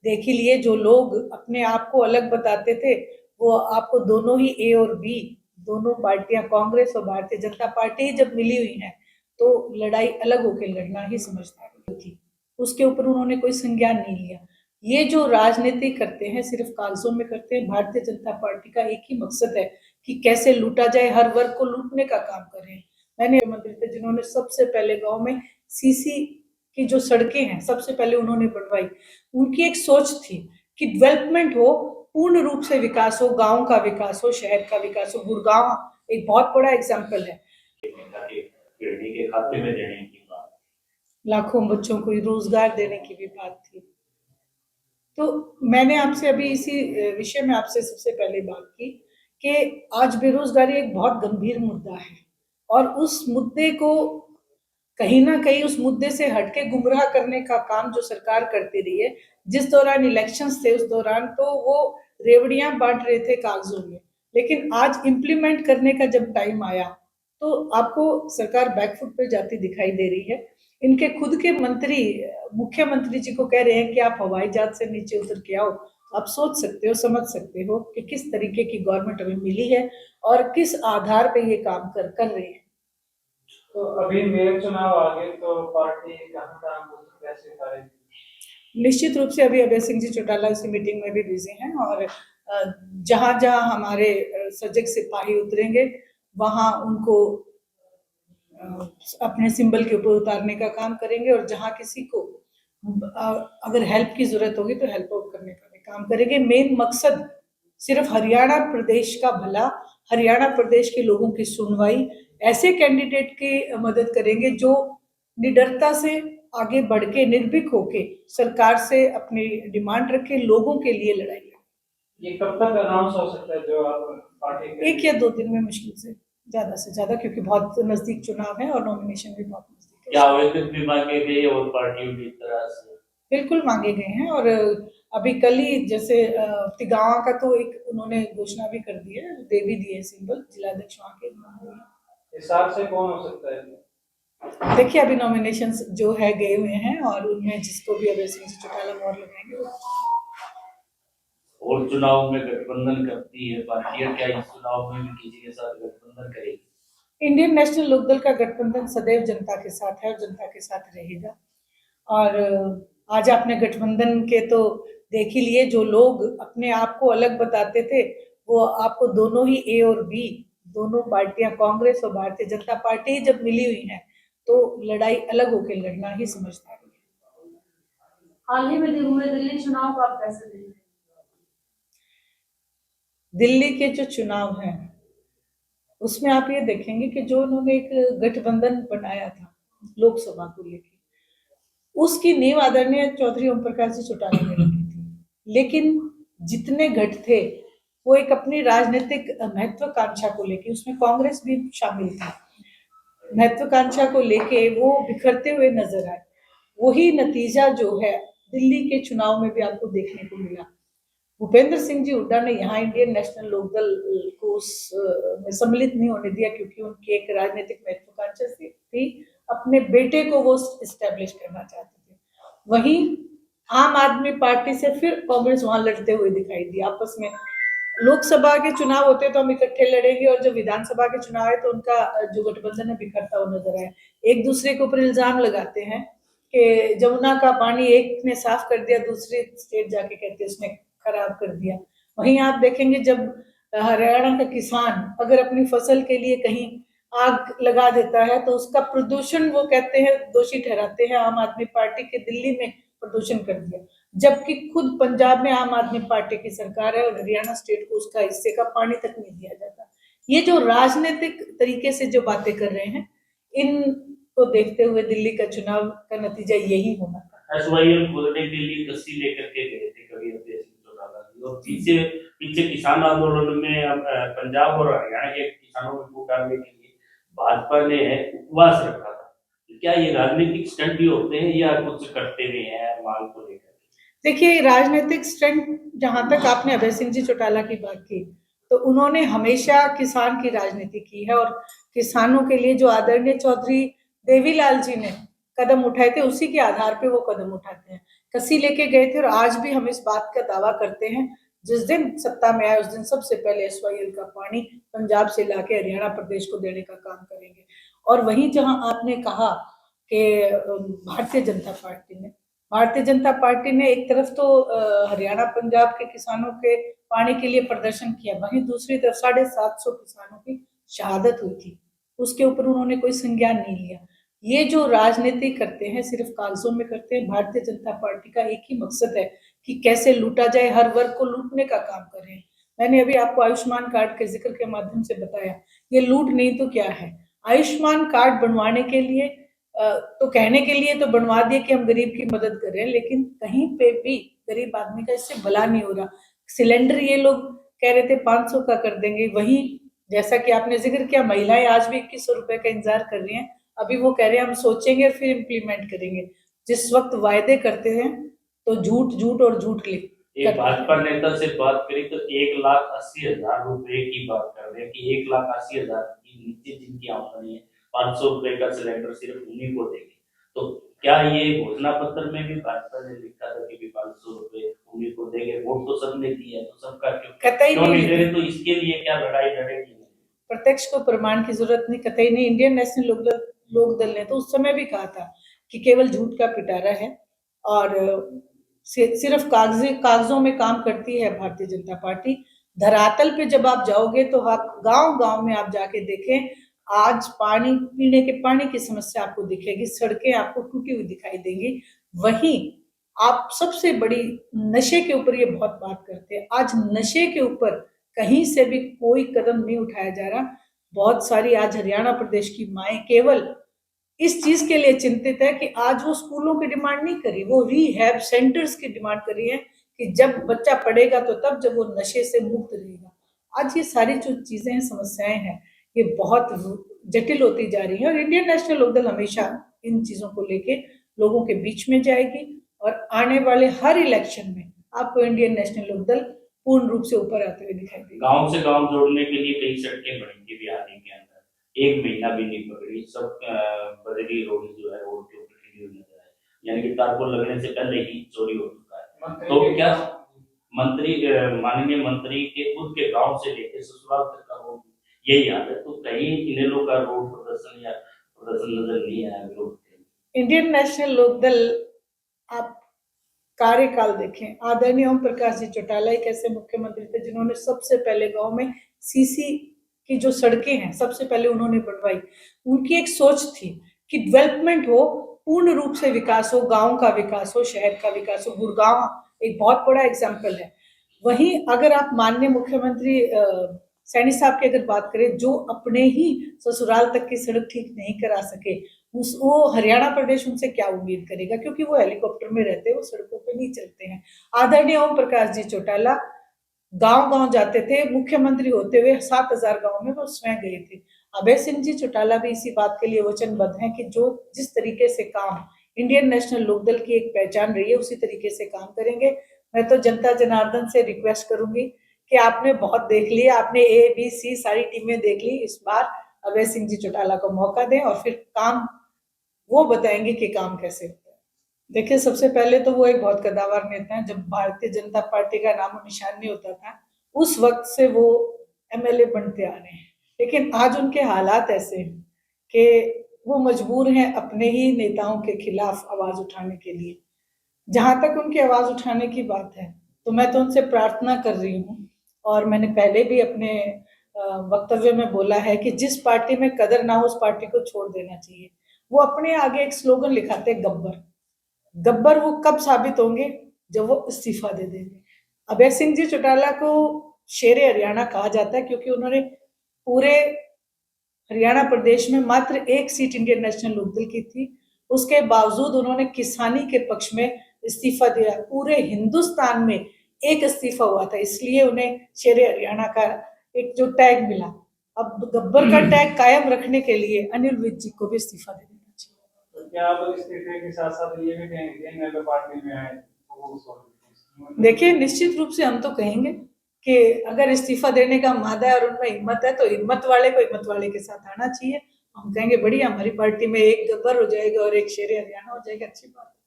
देख ही लिए, जो लोग अपने आप को अलग बताते थे वो आपको दोनों ही ए और बी, दोनों पार्टियां कांग्रेस और भारतीय जनता पार्टी जब मिली हुई हैं तो लड़ाई अलग होकर लड़ना ही समझदारी थी। उसके ऊपर उन्होंने कोई संज्ञान नहीं लिया। ये जो राजनीति करते हैं सिर्फ कागजों में करते हैं। भारतीय जनता पार्टी का एक ही मकसद है कि कैसे लूटा जाए, हर वर्ग को लूटने का काम कर रहे हैं। मैंने मंत्री थे जिन्होंने सबसे पहले गांव में सीसी की जो सड़कें हैं सबसे पहले उन्होंने बनवाई। उनकी एक सोच थी कि डेवलपमेंट हो, पूर्ण रूप से विकास हो, गांव का विकास हो, शहर का विकास हो। गुड़गांव एक बहुत बड़ा एग्जाम्पल है। के खाते में देने की बात, लाखों बच्चों को रोजगार देने की भी बात थी। तो मैंने आपसे अभी इसी विषय में आपसे सबसे पहले बात की कि आज बेरोजगारी एक बहुत गंभीर मुद्दा है और उस मुद्दे को कहीं ना कहीं उस मुद्दे से हटके गुमराह करने का काम जो सरकार करती रही है। जिस दौरान इलेक्शंस थे उस दौरान तो वो रेवड़ियां बांट रहे थे कागजों में, लेकिन आज इम्प्लीमेंट करने का जब टाइम आया तो आपको सरकार बैकफुट पे जाती दिखाई दे रही है। इनके खुद के मंत्री मुख्यमंत्री जी को कह रहे हैं कि आप हवाई जहाज से नीचे उतर के आओ। आप सोच सकते हो, समझ सकते हो कि किस तरीके की गवर्नमेंट हमें मिली है और किस आधार पे ये काम कर रहे हैं। तो अभी मेयर चुनाव आ गए तो पार्टी कैसे करेगी? निश्चित रूप से अभी अभय सिंह जी चौटाला इसी मीटिंग में भी बिजी हैं और जहां जहां हमारे सजग सिपाही उतरेंगे वहां उनको अपने सिंबल के ऊपर उतारने का काम करेंगे और जहां किसी को अगर हेल्प की जरूरत होगी तो हेल्प आउट करने का भी काम करेंगे। मेन मकसद सिर्फ हरियाणा प्रदेश का भला, हरियाणा प्रदेश के लोगों की सुनवाई, ऐसे कैंडिडेट की मदद करेंगे जो निडरता से आगे बढ़ के निर्भीक होके सरकार से अपनी डिमांड रखे, लोगों के लिए लड़ाई लड़े। ये कब तक अनाउंस हो सकता है जो आप पार्टी के? 1 या 2 दिन में मुश्किल से ज्यादा, क्योंकि बहुत नजदीक चुनाव है और नॉमिनेशन भी बहुत नजदीक है। क्या आवेदन भी मांगे गए और पार्टियों की तरह से? बिल्कुल मांगे गए हैं और अभी कल ही जैसे तिगावा का तो एक उन्होंने घोषणा भी कर दी है, दे भी दिए सिंबल, जिलाध्यक्ष वहां के। हिसाब से कौन हो सकता है? देखिए अभी नॉमिनेशंस जो है गए हुए हैं और उनमें जिसको भी अभय सिंह चौटाला मोहर लगाएंगे। और चुनाव में गठबंधन करती है पार्टियां, क्या इस चुनाव में भी किसी के साथ गठबंधन करेगी? इंडियन नेशनल लोकदल का गठबंधन सदैव जनता के साथ है और जनता के साथ रहेगा। और आज आपने गठबंधन के तो देख ही लिए, जो लोग अपने आप को अलग बताते थे वो आपको दोनों ही ए और बी, दोनों पार्टियां कांग्रेस और भारतीय जनता पार्टी जब मिली हुई हैं तो लड़ाई अलग होकर लड़ना ही समझदारी है। हाल ही में हुए दिल्ली चुनाव को आप कैसे देखते हैं? दिल्ली के जो चुनाव हैं उसमें आप ये देखेंगे कि जो उन्होंने एक गठबंधन बनाया था लोकसभा को लेकर, उसकी नींव आदरणीय चौधरी ओम प्रकाश जी चौटाला ने रखी थी, लेकिन जितने गठ थे वो एक अपनी राजनीतिक महत्वाकांक्षा को लेके, उसमें कांग्रेस भी शामिल थी, महत्वाकांक्षा को लेके वो बिखरते हुए नजर आए। वही नतीजा जो है दिल्ली के चुनाव में भी आपको देखने को मिला। भूपेंद्र सिंह जी हुड्डा ने यहाँ इंडियन नेशनल लोकदल को में सम्मिलित नहीं होने दिया क्योंकि उनकी एक राजनीतिक महत्वाकांक्षा थी, अपने बेटे को वो इस्टेब्लिश करना चाहते थे। वहीं आम आदमी पार्टी से फिर कांग्रेस वहां लड़ते हुए दिखाई दी आपस में। लोकसभा के चुनाव होते तो हम इकट्ठे लड़ेंगे और जब विधानसभा के चुनाव है तो उनका जो गठबंधन है बिखरता हुआ नजर आया। एक दूसरे के ऊपर इल्जाम लगाते हैं कि जमुना का पानी एक ने साफ कर दिया, दूसरी स्टेट जाके कहते हैं उसने खराब कर दिया। वहीं आप देखेंगे जब हरियाणा का किसान अगर अपनी फसल के लिए कहीं आग लगा देता है तो उसका प्रदूषण वो कहते हैं दोषी ठहराते हैं आम आदमी पार्टी के दिल्ली में प्रदूषण कर दिया, जबकि खुद पंजाब में आम आदमी पार्टी की सरकार है और हरियाणा स्टेट को उसका हिस्से का पानी तक नहीं दिया जाता। ये जो राजनीतिक तरीके से जो बातें कर रहे हैं इनको देखते हुए दिल्ली का चुनाव का नतीजा यही होना था। एसवाईएल बोलने के लिए कस्सी लेकर के गए थे कभी और पीछे किसान आंदोलन में पंजाब और हरियाणा के किसानों में फूट डालने के लिए भाजपा ने उपवास रखा था। क्या ये राजनीतिक स्टंट भी होते हैं या कुछ करते भी हैं मांग को लेकर? देखिए राजनीतिक स्टंट, जहां तक आपने अभय सिंह जी चौटाला की बात की तो उन्होंने हमेशा किसान की राजनीति की है और किसानों के लिए जो आदरणीय चौधरी देवीलाल जी ने कदम उठाए थे उसी के आधार पे वो कदम उठाते हैं। कसी लेके गए थे और आज भी हम इस बात का दावा करते हैं, जिस दिन सत्ता में आए उस दिन सबसे पहले एसवाईएल का पानी पंजाब से लाके हरियाणा प्रदेश को देने का काम करेंगे। और वहीं जहां आपने कहा कि भारतीय जनता पार्टी ने एक तरफ तो हरियाणा पंजाब के किसानों के पानी के लिए प्रदर्शन किया, वहीं दूसरी तरफ 750 किसानों की शहादत हुई थी, उसके ऊपर उन्होंने कोई संज्ञान नहीं लिया। ये जो राजनीति करते हैं सिर्फ कागजों में करते हैं। भारतीय जनता पार्टी का एक ही मकसद है कि कैसे लूटा जाए, हर वर्ग को लूटने का काम कर रहे हैं। मैंने अभी आपको आयुष्मान कार्ड के जिक्र के माध्यम से बताया, ये लूट नहीं तो क्या है। आयुष्मान कार्ड बनवाने के लिए तो कहने के लिए तो बनवा दिए कि हम गरीब की मदद कर रहे हैं, लेकिन कहीं पे भी गरीब आदमी का इससे भला नहीं हो रहा। सिलेंडर ये लोग कह रहे थे 500 का कर देंगे, वहीं जैसा कि आपने जिक्र किया महिलाएं आज भी 2100 रुपए का इंतजार कर रही हैं। अभी वो कह रहे हैं हम सोचेंगे और फिर इम्प्लीमेंट करेंगे। जिस वक्त वायदे करते हैं तो झूठ झूठ और झूठ लिख एक भाजपा नेता से बात करें तो 1,80,000 रुपए की बात कर रहे हैं कि 1,80,000 की नीचे जिनकी आमदनी है 500 रुपए का सिलेंडर सिर्फ उन्हीं को देंगे। तो क्या ये घोषणा पत्र में भी भाजपा ने लिखा था कि भी 500 रुपए उन्हीं को देंगे? वोट तो सबने दिया है, तो सबका क्यों नहीं दे रहे? तो इसके लिए क्या लड़ाई लड़ेगी? प्रत्यक्ष को प्रमाण की जरूरत नहीं, कतई नहीं। इंडियन नेशनल लोकदल ने तो उस समय भी कहा था कि केवल झूठ का पिटारा है और सिर्फ कागजों में काम करती है भारतीय जनता पार्टी। धरातल पे जब आप जाओगे तो आप गांव-गांव में आप जाके देखें, आज पानी पीने के पानी की समस्या आपको दिखेगी, सड़कें आपको टूटी हुई दिखाई देंगी। वहीं आप सबसे बड़ी नशे के ऊपर ये बहुत बात करते हैं, आज नशे के ऊपर कहीं से भी कोई कदम नहीं उठाया जा रहा। बहुत सारी आज हरियाणा प्रदेश की माएं केवल इस चीज के लिए चिंतित है कि आज वो स्कूलों की डिमांड नहीं करी, वो रिहैब सेंटर्स की डिमांड करी है कि जब बच्चा पढ़ेगा तो तब जब वो नशे से मुक्त रहेगा। आज ये सारी जो चीजें हैं, समस्याएं हैं, ये बहुत जटिल होती जा रही है और इंडियन नेशनल लोकदल हमेशा इन चीजों को लेके लोगों के बीच में जाएगी और आने वाले हर इलेक्शन में आपको इंडियन नेशनल लोकदल पूर्ण रूप से ऊपर आते हुए दिखाई देगा। गांव से गांव जोड़ने के लिए कई सड़कें बनेंगी बिहार के अंदर, एक महीना भी नहीं पकड़ी, सब बदली रोड जो है रोड के ऊपर खड़ी हुई नजर है, यानी कि तारपुर लगने से पहले ही चोरी हो चुका है। तो क्या माननीय मंत्री के खुद के गांव से लेकर ससुराल तक का रोड यही हाल है, तो कहीं इनेलो का रोड प्रदर्शन नजर नहीं आया विरोध के? इंडियन नेशनल लोकदल, आप कार्यकाल देखें, आदरणीय ओम प्रकाश जी चौटाला एक ऐसे मुख्यमंत्री थे जिन्होंने सबसे पहले गांव में सीसी की जो सड़कें हैं सबसे पहले उन्होंने बनवाई। उनकी एक सोच थी कि डेवलपमेंट हो, पूर्ण रूप से विकास हो, गांव का विकास हो, शहर का विकास हो। गुड़गांव एक बहुत बड़ा एग्जाम्पल है। वहीं अगर आप माननीय मुख्यमंत्री सैनी साहब की अगर बात करें, जो अपने ही ससुराल तक की सड़क ठीक नहीं करा सके, वो हरियाणा प्रदेश उनसे क्या उम्मीद करेगा, क्योंकि वो हेलीकॉप्टर में रहते हैं, वो सड़कों पे नहीं चलते हैं। आदरणीय ओम प्रकाश जी चौटाला गांव-गांव जाते थे, मुख्यमंत्री होते हुए 7,000 गांव में वो स्वयं गए थे। अभय सिंह जी चौटाला भी इसी बात के लिए वचनबद्ध हैं कि जो जिस तरीके से काम इंडियन नेशनल लोकदल की एक पहचान रही है उसी तरीके से काम करेंगे। मैं तो जनता जनार्दन से रिक्वेस्ट करूंगी कि आपने बहुत देख लिया, आपने ABC सारी टीमें देख ली, इस बार अभय सिंह जी चौटाला को मौका दें और फिर काम वो बताएंगे कि काम कैसे होता है। देखिए, सबसे पहले तो वो एक बहुत कद्दावर नेता है। जब भारतीय जनता पार्टी का नामो निशान नहीं होता था उस वक्त से वो MLA बनते आ रहे हैं, लेकिन आज उनके हालात ऐसे हैं कि वो मजबूर हैं अपने ही नेताओं के खिलाफ आवाज उठाने के लिए। जहां तक उनकी आवाज उठाने की बात है तो मैं तो उनसे प्रार्थना कर रही हूँ और मैंने पहले भी अपने वक्तव्य में बोला है कि जिस पार्टी में कदर ना हो उस पार्टी को छोड़ देना चाहिए। वो अपने आगे एक स्लोगन लिखाते हैं, गब्बर वो कब साबित होंगे जब वो इस्तीफा दे देंगे। अभय सिंह जी चौटाला को शेरे हरियाणा कहा जाता है क्योंकि उन्होंने पूरे हरियाणा प्रदेश में मात्र 1 सीट इंडियन नेशनल लोकदल की थी, उसके बावजूद उन्होंने किसानी के पक्ष में इस्तीफा दिया। पूरे हिंदुस्तान में एक इस्तीफा हुआ था, इसलिए उन्हें शेरे हरियाणा का एक जो टैग मिला। अब गब्बर का टैग कायम रखने के लिए अनिल विज जी को भी इस्तीफा दे देना चाहिए। तो क्या आप इस्तीफे के साथ साथ ये भी कहेंगे कि पार्टी में आए? देखिए, निश्चित रूप से हम तो कहेंगे कि अगर इस्तीफा देने का मादा है और उनमें हिम्मत है तो हिम्मत वाले को हिम्मत वाले के साथ आना चाहिए। हम कहेंगे बढ़िया, हमारी पार्टी में एक गब्बर हो जाएगा और एक शेरे हरियाणा हो जाएगा, अच्छी बात है।